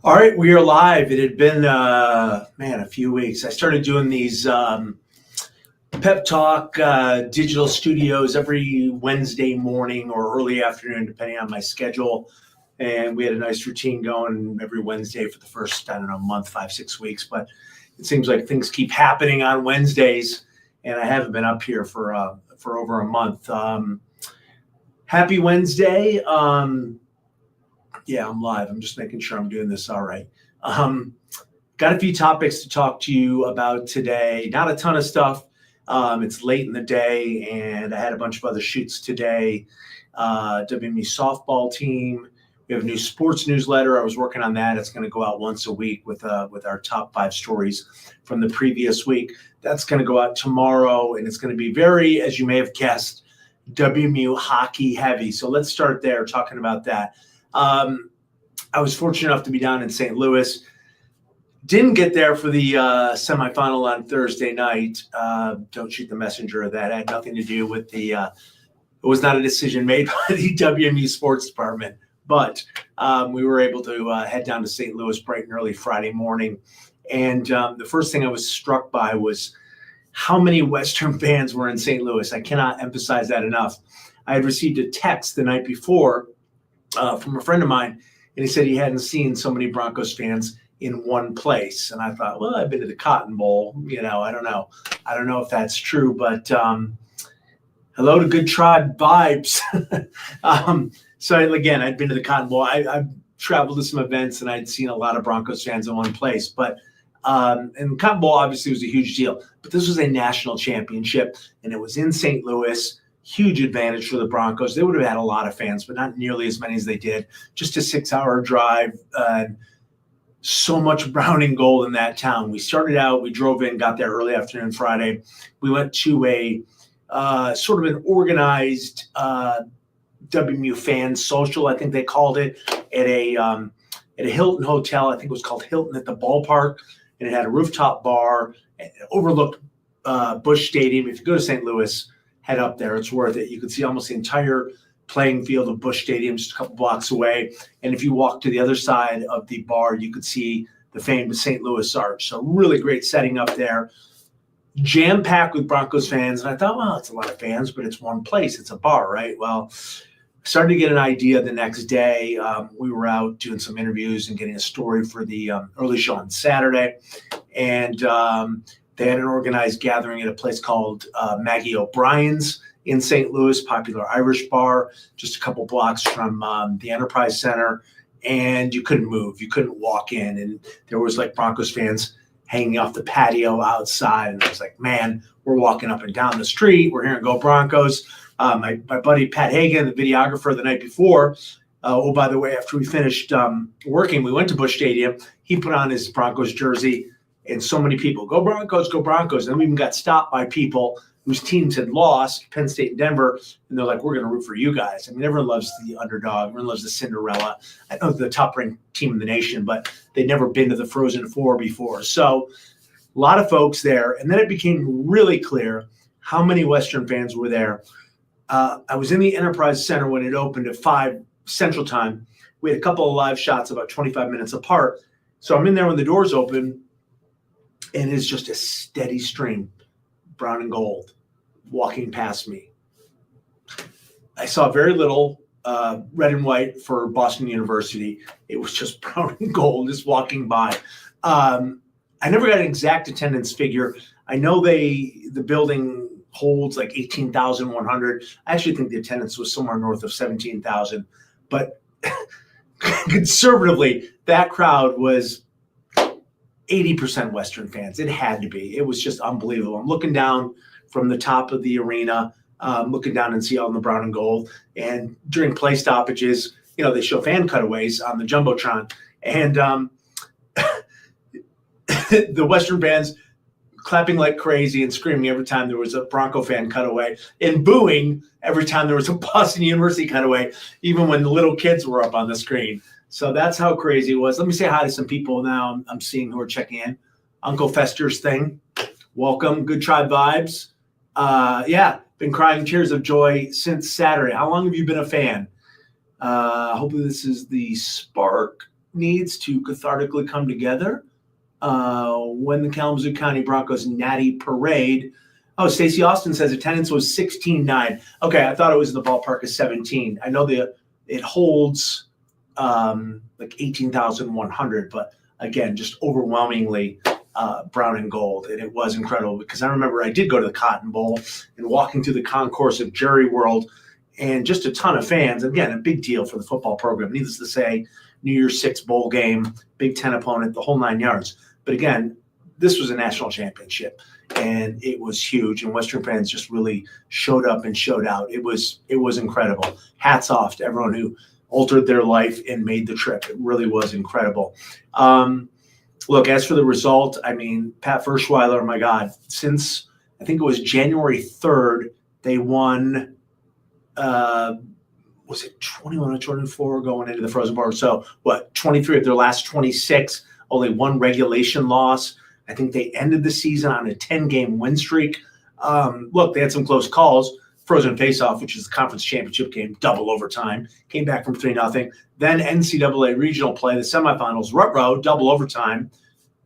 All right, we are live. It had been, a few weeks. I started doing these Pep Talk digital studios every Wednesday morning or early afternoon, depending on my schedule. And we had a nice routine going every Wednesday for the first, month, 5, 6 weeks. But it seems like things keep happening on Wednesdays, and I haven't been up here for over a month. Happy Wednesday. Yeah, I'm live. I'm just making sure I'm doing this all right. Got a few topics to talk to you about today. Not a ton of stuff. It's late in the day, and I had a bunch of other shoots today. WMU softball team. We have a new sports newsletter. I was working on that. It's going to go out once a week with our top 5 stories from the previous week. That's going to go out tomorrow, and it's going to be very, as you may have guessed, WMU Hockey heavy. So let's start there talking about that. I was fortunate enough to be down in St. Louis. Didn't get there for the semifinal on Thursday night. Don't shoot the messenger of that. It had nothing to do with it was not a decision made by the WMU sports department. But we were able to head down to St. Louis bright and early Friday morning. And the first thing I was struck by was how many Western fans were in St. Louis. I cannot emphasize that enough. I had received a text the night before from a friend of mine, and he said he hadn't seen so many Broncos fans in one place. And I thought, well, I've been to the Cotton Bowl. I don't know. I don't know if that's true, but hello to Good Tribe vibes. So again, I'd been to the Cotton Bowl. I've traveled to some events, and I'd seen a lot of Broncos fans in one place. But and the Cotton Bowl obviously was a huge deal. But this was a national championship, and it was in St. Louis. Huge advantage for the Broncos. They would have had a lot of fans, but not nearly as many as they did. Just a 6-hour drive. So much brown and gold in that town. We started out, we drove in, got there early afternoon Friday. We went to a sort of an organized WMU fan social, I think they called it, at a Hilton hotel. I think it was called Hilton at the ballpark, and it had a rooftop bar. It overlooked Busch Stadium. If you go to St. Louis, head up there. It's worth it. You can see almost the entire playing field of Busch Stadium just a couple blocks away. And if you walk to the other side of the bar, you could see the famous St. Louis Arch. So really great setting up there. Jam-packed with Broncos fans. And I thought, well, it's a lot of fans, but it's one place. It's a bar, right? Well, started to get an idea the next day. We were out doing some interviews and getting a story for the early show on Saturday. And they had an organized gathering at a place called Maggie O'Brien's in St. Louis, popular Irish bar, just a couple blocks from the Enterprise Center. And you couldn't move. You couldn't walk in. And there was like Broncos fans hanging off the patio outside. And I was like, man, we're walking up and down the street. We're hearing Go Broncos. My buddy Pat Hagan, the videographer the night before, by the way, after we finished working, we went to Busch Stadium. He put on his Broncos jersey. And so many people, go Broncos, go Broncos. And then we even got stopped by people whose teams had lost, Penn State and Denver, and they're like, we're going to root for you guys. I mean, everyone loves the underdog. Everyone loves the Cinderella. I know the top-ranked team in the nation, but they'd never been to the Frozen Four before. So a lot of folks there. And then it became really clear how many Western fans were there. I was in the Enterprise Center when it opened at 5 Central Time. We had a couple of live shots about 25 minutes apart. So I'm in there when the doors open. And it's just a steady stream, brown and gold, walking past me. I saw very little red and white for Boston University. It was just brown and gold, just walking by. I never got an exact attendance figure. I know the building holds like 18,100. I actually think the attendance was somewhere north of 17,000. But conservatively, that crowd was 80% Western fans. It had to be. It was just unbelievable. I'm looking down from the top of the arena, looking down and see all in the brown and gold. And during play stoppages, they show fan cutaways on the Jumbotron. And the Western fans clapping like crazy and screaming every time there was a Bronco fan cutaway, and booing every time there was a Boston University cutaway, even when the little kids were up on the screen. So that's how crazy it was. Let me say hi to some people now I'm seeing who are checking in. Uncle Fester's thing. Welcome. Good Tribe vibes. Been crying tears of joy since Saturday. How long have you been a fan? Hopefully this is the Spark needs to cathartically come together when the Kalamazoo County Broncos Natty Parade. Oh, Stacey Austin says attendance was 16,900. Okay, I thought it was in the ballpark of 17. I know it holds like 18,100, but again, just overwhelmingly brown and gold. And it was incredible because I remember I did go to the Cotton Bowl and walking through the concourse of Jerry World and just a ton of fans. Again, a big deal for the football program. Needless to say, New Year's Six bowl game, Big Ten opponent, the whole 9 yards. But again, this was a national championship, and it was huge. And Western fans just really showed up and showed out. It was incredible. Hats off to everyone who altered their life and made the trip. It really was incredible. Look, as for the result, I mean, Pat Ferschweiler, my God, since I think it was January 3rd, they won. Was it 21 or 24 going into the Frozen Four? So what, 23 of their last 26, only one regulation loss. I think they ended the season on a 10-game win streak. Look, they had some close calls. Frozen Faceoff, which is the conference championship game, double overtime, came back from 3-0. Then NCAA regional play, the semifinals, Rutrow, double overtime,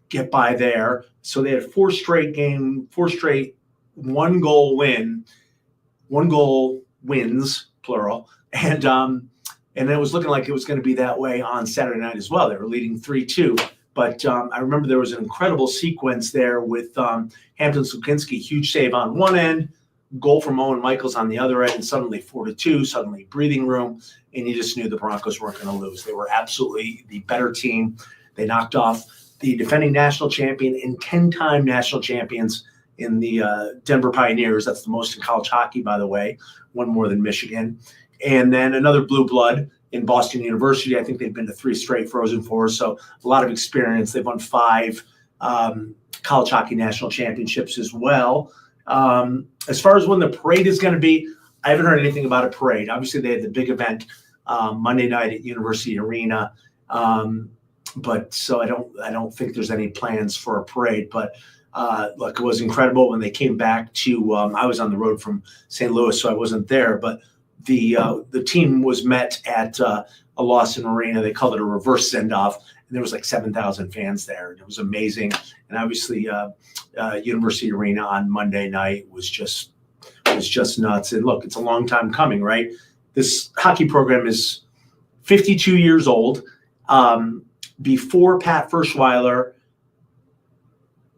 get by there. So they had four straight one-goal wins, plural. And it was looking like it was going to be that way on Saturday night as well. They were leading 3-2. But I remember there was an incredible sequence there with Hampton Slukinski, huge save on one end, goal from Owen Michaels on the other end, and suddenly 4-2, suddenly breathing room, and you just knew the Broncos weren't going to lose. They were absolutely the better team. They knocked off the defending national champion and 10-time national champions in the Denver Pioneers. That's the most in college hockey, by the way, one more than Michigan. And then another blue blood in Boston University. I think they've been to 3 straight Frozen Fours, so a lot of experience. They've won 5 college hockey national championships as well. As far as when the parade is going to be, I haven't heard anything about a parade. Obviously, they had the big event Monday night at University Arena, but so I don't think there's any plans for a parade. But look, it was incredible when they came back to. I was on the road from St. Louis, so I wasn't there, but the team was met at a Lawson Arena. They called it a reverse send-off, and there was like 7,000 fans there, and it was amazing. And obviously, University Arena on Monday night was just nuts. And look, it's a long time coming, right? This hockey program is 52 years old. Before Pat Ferschweiler,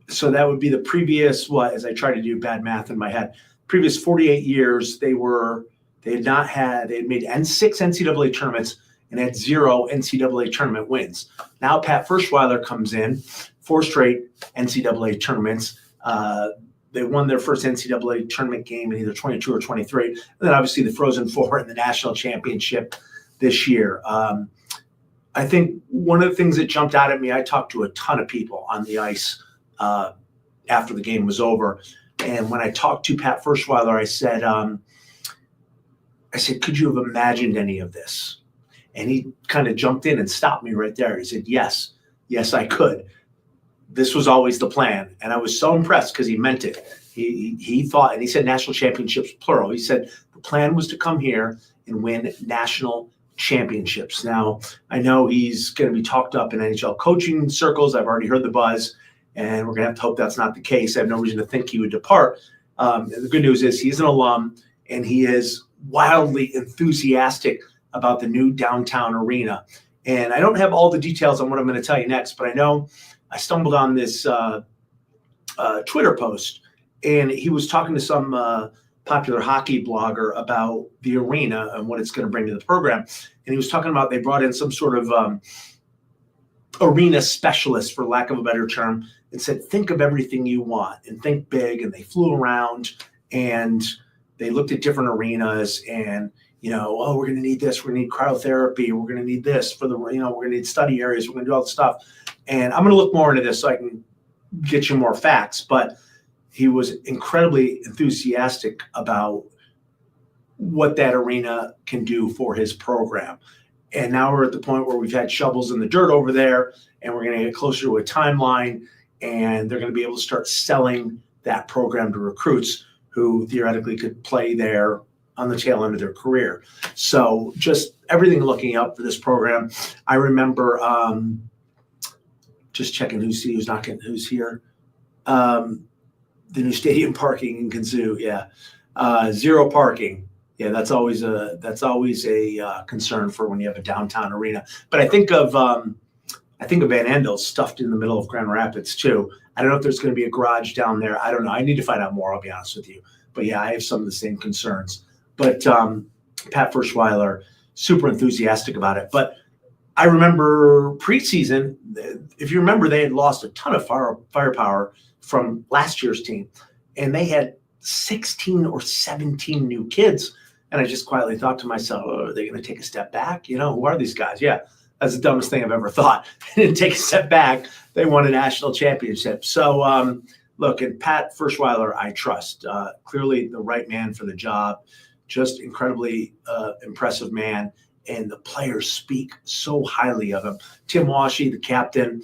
so that would be the previous, as I try to do bad math in my head, previous 48 years, they had made 6 NCAA tournaments and had 0 NCAA tournament wins. Now Pat Ferschweiler comes in, 4 straight NCAA tournaments. They won their first NCAA tournament game in either 22 or 23. And then obviously the Frozen Four and the national championship this year. I think one of the things that jumped out at me, I talked to a ton of people on the ice after the game was over. And when I talked to Pat Ferschweiler, I said, could you have imagined any of this? And he kind of jumped in and stopped me right there. He said, yes, I could. This was always the plan. And I was so impressed because he meant it. He thought, and he said national championships, plural. He said the plan was to come here and win national championships. Now, I know he's going to be talked up in NHL coaching circles. I've already heard the buzz, and we're going to have to hope that's not the case. I have no reason to think he would depart. The good news is he's an alum, and he is wildly enthusiastic about the new downtown arena. And I don't have all the details on what I'm going to tell you next, but I know I stumbled on this Twitter post, and he was talking to some popular hockey blogger about the arena and what it's going to bring to the program. And he was talking about they brought in some sort of arena specialist, for lack of a better term, and said, think of everything you want and think big. And they flew around and they looked at different arenas and, we're going to need this. We're going to need cryotherapy. We're going to need this for we're going to need study areas. We're going to do all the stuff. And I'm going to look more into this so I can get you more facts. But he was incredibly enthusiastic about what that arena can do for his program. And now we're at the point where we've had shovels in the dirt over there, and we're going to get closer to a timeline, and they're going to be able to start selling that program to recruits who theoretically could play there on the tail end of their career. So just everything looking up for this program. I remember just checking who's here. The new stadium parking in Kazoo, zero parking. Yeah, that's always a concern for when you have a downtown arena. But I think of Van Andel stuffed in the middle of Grand Rapids too. I don't know if there's going to be a garage down there. I don't know. I need to find out more. I'll be honest with you. But yeah, I have some of the same concerns. But Pat Ferschweiler, super enthusiastic about it. But I remember preseason, if you remember, they had lost a ton of firepower from last year's team, and they had 16 or 17 new kids. And I just quietly thought to myself, oh, are they going to take a step back? You know, who are these guys? Yeah, that's the dumbest thing I've ever thought. They didn't take a step back. They won a national championship. So, look, at Pat Ferschweiler, I trust. Clearly the right man for the job. Just incredibly impressive man. And the players speak so highly of him. Tim Washy, the captain,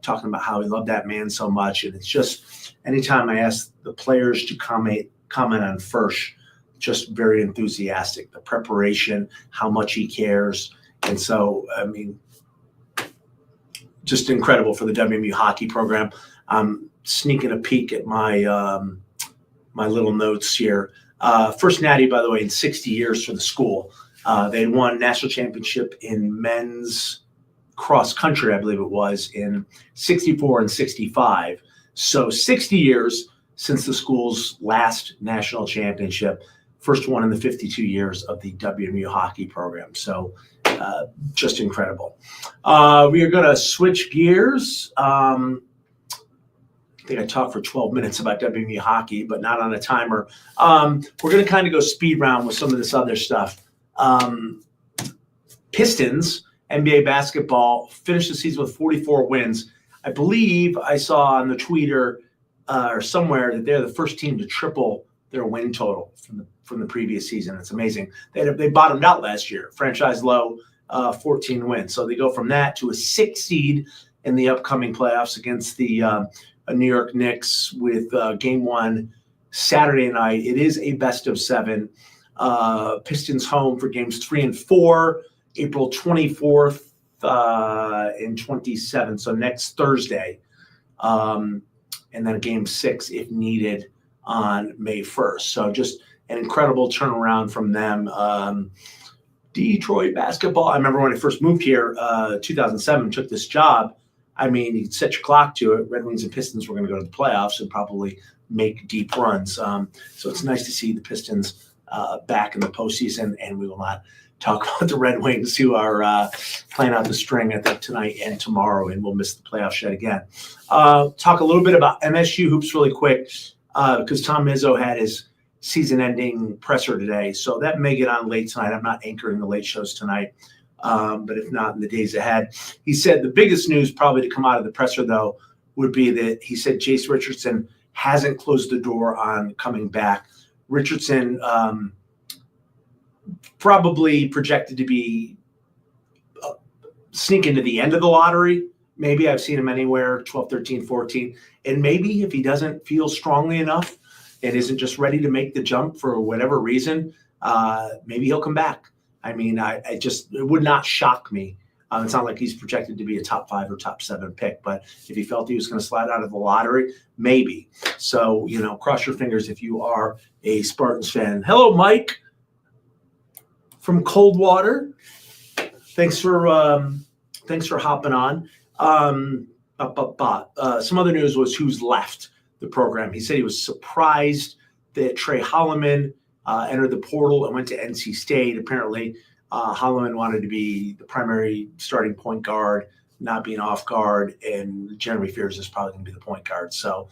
talking about how he loved that man so much. And it's just, anytime I ask the players to comment on Fersch, just very enthusiastic. The preparation, how much he cares. And so, I mean, just incredible for the WMU hockey program. I'm sneaking a peek at my my little notes here. First natty, by the way, in 60 years for the school. They won national championship in men's cross country, I believe it was, in 64 and 65. So 60 years since the school's last national championship, first one in the 52 years of the WMU hockey program. So just incredible. We are going to switch gears. I think I talked for 12 minutes about WMU hockey, but not on a timer. We're going to kind of go speed round with some of this other stuff. Pistons, NBA basketball, finished the season with 44 wins. I believe I saw on the Twitter or somewhere that they're the first team to triple their win total from the previous season. It's amazing. They bottomed out last year, franchise low, 14 wins. So they go from that to a 6 seed in the upcoming playoffs against the New York Knicks with game 1 Saturday night. It is a best of 7. Pistons home for games 3 and 4, April 24th and 27th. So next Thursday. And then game 6, if needed, on May 1st. So just an incredible turnaround from them. Detroit basketball. I remember when I first moved here, 2007, took this job. I mean, you set your clock to it. Red Wings and Pistons were going to go to the playoffs and probably make deep runs. So it's nice to see the Pistons back in the postseason, and we will not talk about the Red Wings, who are playing out the string, I think, tonight and tomorrow, and we'll miss the playoffs yet again. Talk a little bit about MSU Hoops really quick, because Tom Izzo had his season-ending presser today, so that may get on late tonight. I'm not anchoring the late shows tonight, but if not, in the days ahead. He said the biggest news probably to come out of the presser, though, would be that he said Jace Richardson hasn't closed the door on coming back. Richardson probably projected to be sneak into the end of the lottery. Maybe I've seen him anywhere 12, 13, 14. And maybe if he doesn't feel strongly enough and isn't just ready to make the jump for whatever reason, maybe he'll come back. I mean, it would not shock me. It's not like he's projected to be a top 5 or top 7 pick, but if he felt he was going to slide out of the lottery, maybe. So, cross your fingers if you are a Spartans fan. Hello, Mike from Coldwater. Thanks for hopping on. Some other news was who's left the program. He said he was surprised that Trey Holloman entered the portal and went to NC State. Apparently, Holloman wanted to be the primary starting point guard, not being off guard, and Jeremy Fears is probably going to be the point guard. So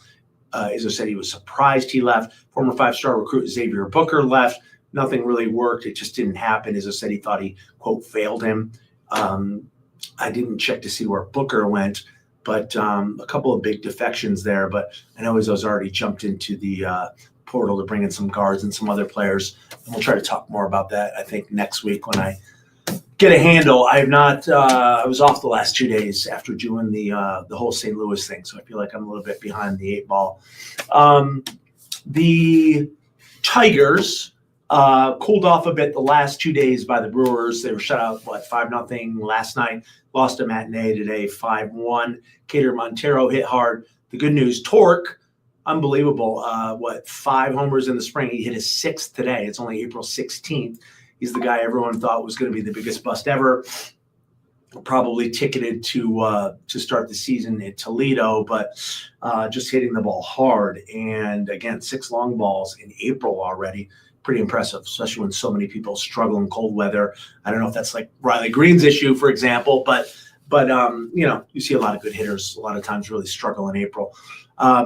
Izzo said he was surprised he left. Former 5-star recruit Xavier Booker left. Nothing really worked. It just didn't happen. Izzo said he thought he, quote, failed him. I didn't check to see where Booker went, but a couple of big defections there. But I know Izzo's already jumped into the portal to bring in some guards and some other players. And we'll try to talk more about that, I think, next week when I get a handle. I have not. I was off the last 2 days after doing the whole St. Louis thing, so I feel like I'm a little bit behind the 8 ball. The Tigers Cooled off a bit the last 2 days by the Brewers. They were shut out, 5-0 last night. Lost a matinee today, 5-1. Cater Montero hit hard. The good news, Torque, unbelievable. 5 homers in the spring. He hit his 6th today. It's only April 16th. He's the guy everyone thought was going to be the biggest bust ever. Probably ticketed to start the season at Toledo, but just hitting the ball hard. And again, 6 long balls in April already. Pretty impressive, especially when so many people struggle in cold weather. I don't know if that's like Riley Green's issue, for example, but you see a lot of good hitters a lot of times really struggle in April.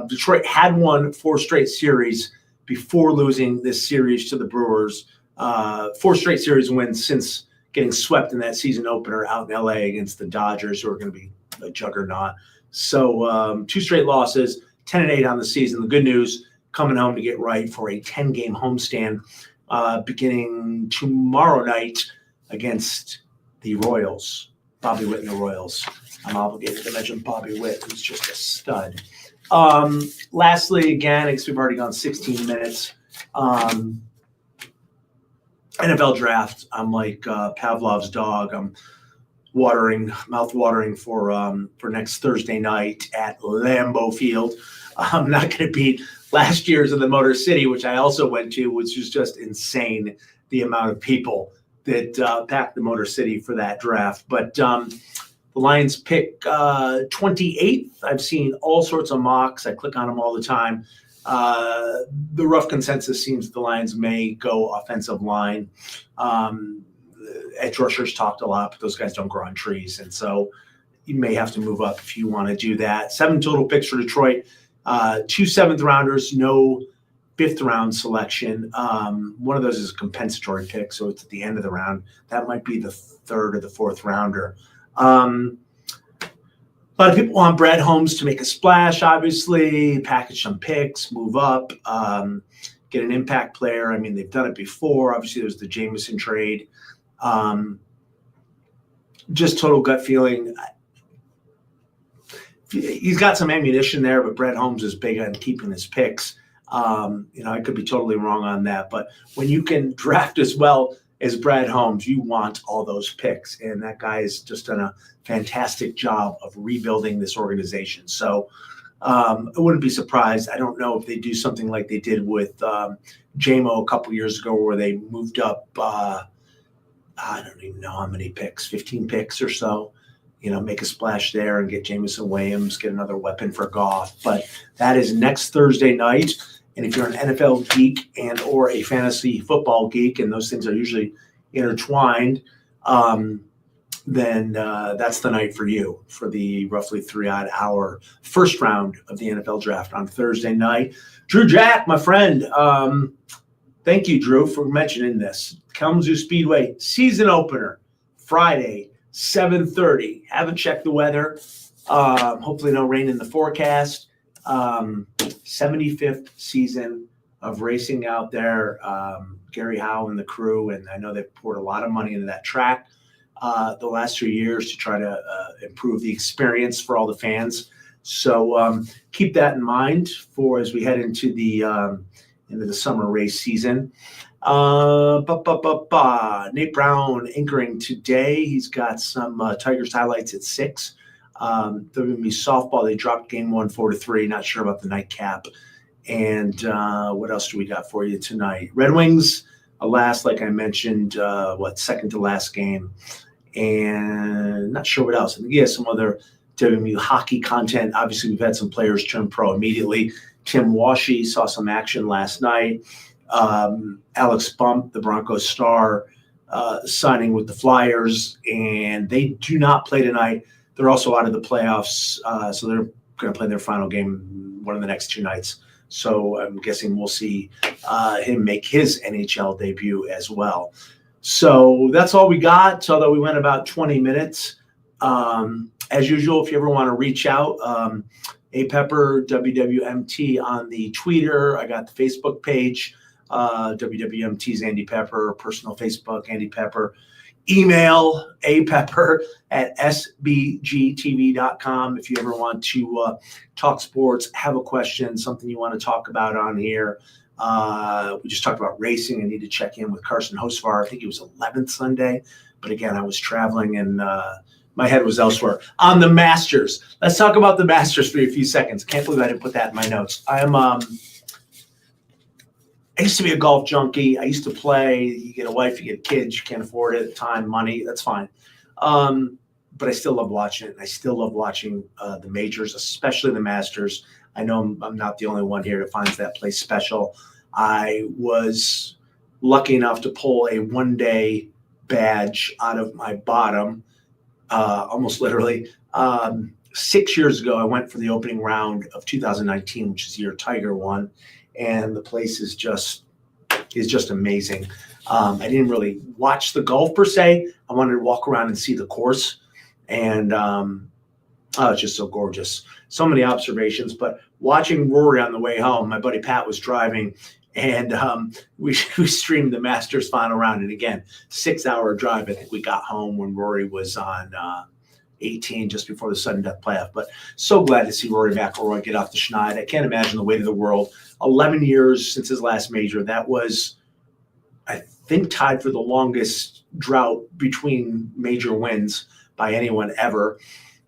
Detroit had won 4 straight series before losing this series to the Brewers. 4 straight series wins since getting swept in that season opener out in LA against the Dodgers, who are going to be a juggernaut. So 2 straight losses, 10-8 on the season. The good news, coming home to get right for a 10-game homestand beginning tomorrow night against the Royals. Bobby Witt and the Royals. I'm obligated to mention Bobby Witt, who's just a stud. Lastly, again, because we've already gone 16 minutes, NFL draft. I'm like Pavlov's dog. I'm mouth watering for next Thursday night at Lambeau Field. I'm not going to beat last year's in the Motor City, which I also went to, which was just insane, the amount of people that packed the Motor City for that draft. But the Lions pick 28th. I've seen all sorts of mocks. I click on them all the time. The rough consensus seems the Lions may go offensive line. Edge rushers talked a lot, but those guys don't grow on trees. And so you may have to move up if you want to do that. 7 total picks for Detroit. 2 7th-rounders, no 5th-round selection. One of those is a compensatory pick, so it's at the end of the round. That might be the 3rd or the 4th rounder. A lot of people want Brad Holmes to make a splash, obviously, package some picks, move up, get an impact player. I mean, they've done it before. Obviously, there's the Jameson trade. Just total gut feeling. He's got some ammunition there, but Brad Holmes is big on keeping his picks. I could be totally wrong on that, but when you can draft as well as Brad Holmes, you want all those picks, and that guy has just done a fantastic job of rebuilding this organization. So I wouldn't be surprised. I don't know if they do something like they did with JMO a couple years ago, where they moved up. I don't even know how many picks, 15 picks or so. Make a splash there and get Jameson Williams, get another weapon for Goff. But that is next Thursday night. And if you're an NFL geek and or a fantasy football geek, and those things are usually intertwined, then that's the night for you for the roughly 3-odd-hour first round of the NFL draft on Thursday night. Drew Jack, my friend, thank you, Drew, for mentioning this. Kalamazoo Speedway season opener, Friday, 7:30. Haven't checked the weather. Hopefully no rain in the forecast. 75th season of racing out there. Gary Howe and the crew, and I know they've poured a lot of money into that track the last 2 years to try to improve the experience for all the fans. So keep that in mind for as we head into the summer race season. Nate Brown anchoring today. He's got some Tigers highlights at 6. WMU softball, they dropped game 1 4-3. Not sure about the nightcap. And what else do we got for you tonight? Red Wings, alas, like I mentioned, second to last game. And not sure what else. I think he has some other WMU hockey content. Obviously, we've had some players turn pro immediately. Tim Washy saw some action last night. Alex Bump, the Broncos star, signing with the Flyers, and they do not play tonight. They're also out of the playoffs, so they're going to play their final game one of the next 2 nights. So I'm guessing we'll see him make his NHL debut as well. So that's all we got, although we went about 20 minutes. As usual, if you ever want to reach out, A Pepper, WWMT on the Twitter. I got the Facebook page. WWMT's Andy Pepper, personal Facebook, Andy Pepper. Email apepper@sbgtv.com if you ever want to talk sports, have a question, something you want to talk about on here. We just talked about racing. I need to check in with Carson Hocevar. I think it was 11th Sunday. But again, I was traveling and my head was elsewhere. On the Masters. Let's talk about the Masters for a few seconds. Can't believe I didn't put that in my notes. I used to be a golf junkie. I used to play. You get a wife, you get kids, you can't afford it, time, money, that's fine. But I still love watching it. I still love watching the majors, especially the Masters. I know I'm not the only one here that finds that place special. I was lucky enough to pull a one-day badge out of my bottom, almost literally. 6 years ago, I went for the opening round of 2019, which is the year Tiger won, and the place is just amazing. I didn't really watch the golf per se. I wanted to walk around and see the course, and it's just so gorgeous. So many observations, but watching Rory on the way home, my buddy Pat was driving, and we streamed the Masters final round. And again, 6-hour drive. I think we got home when Rory was on 18, just before the sudden death playoff. But so glad to see Rory McIlroy get off the schneid. I can't imagine the weight of the world. 11 years since his last major. That was, I think, tied for the longest drought between major wins by anyone ever.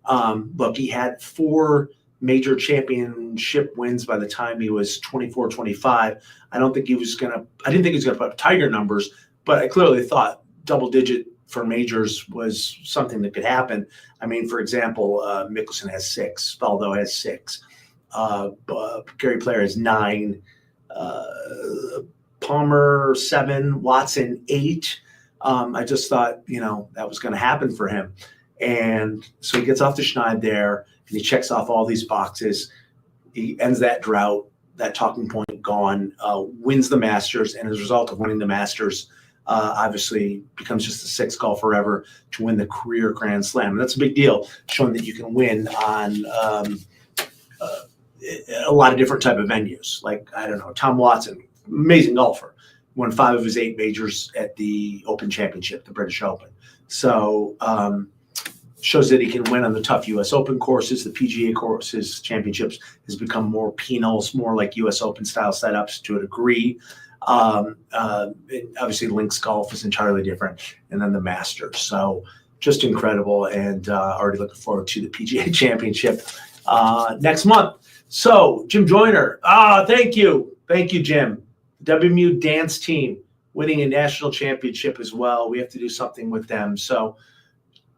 Look, he had 4 major championship wins by the time he was 24, 25. I didn't think he was going to put up Tiger numbers, but I clearly thought double digit for majors was something that could happen. I mean, for example, Mickelson has 6, Faldo has 6, Gary Player has 9, Palmer 7, Watson 8. I just thought, that was going to happen for him. And so he gets off the schneid there, and he checks off all these boxes. He ends that drought, that talking point gone, wins the Masters, and as a result of winning the Masters, obviously becomes just the 6th golfer ever to win the career Grand Slam. And that's a big deal, showing that you can win on a lot of different type of venues. Like, I don't know, Tom Watson, amazing golfer, won 5 of his 8 majors at the Open Championship, the British Open. So shows that he can win on the tough U.S. Open courses. The PGA courses, championships, has become more penals, more like U.S. Open style setups to a degree. And obviously, links golf is entirely different, and then the Masters. So just incredible, and already looking forward to the PGA Championship next month. So Jim Joyner, thank you, Jim. WMU dance team winning a national championship as well. We have to do something with them. So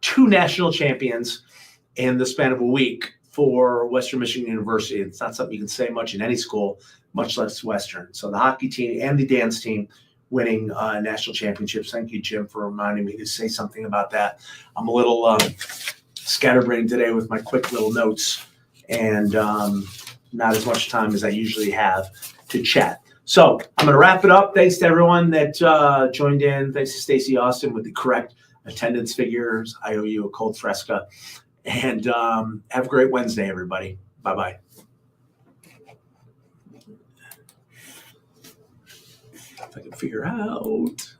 2 national champions in the span of a week for Western Michigan University. It's not something you can say much in any school, much less Western. So the hockey team and the dance team winning national championships. Thank you, Jim, for reminding me to say something about that. I'm a little scatterbrained today with my quick little notes, and not as much time as I usually have to chat. So I'm going to wrap it up. Thanks to everyone that joined in. Thanks to Stacey Austin with the correct attendance figures. I owe you a cold Fresca. And have a great Wednesday, everybody. Bye-bye. If I can figure out.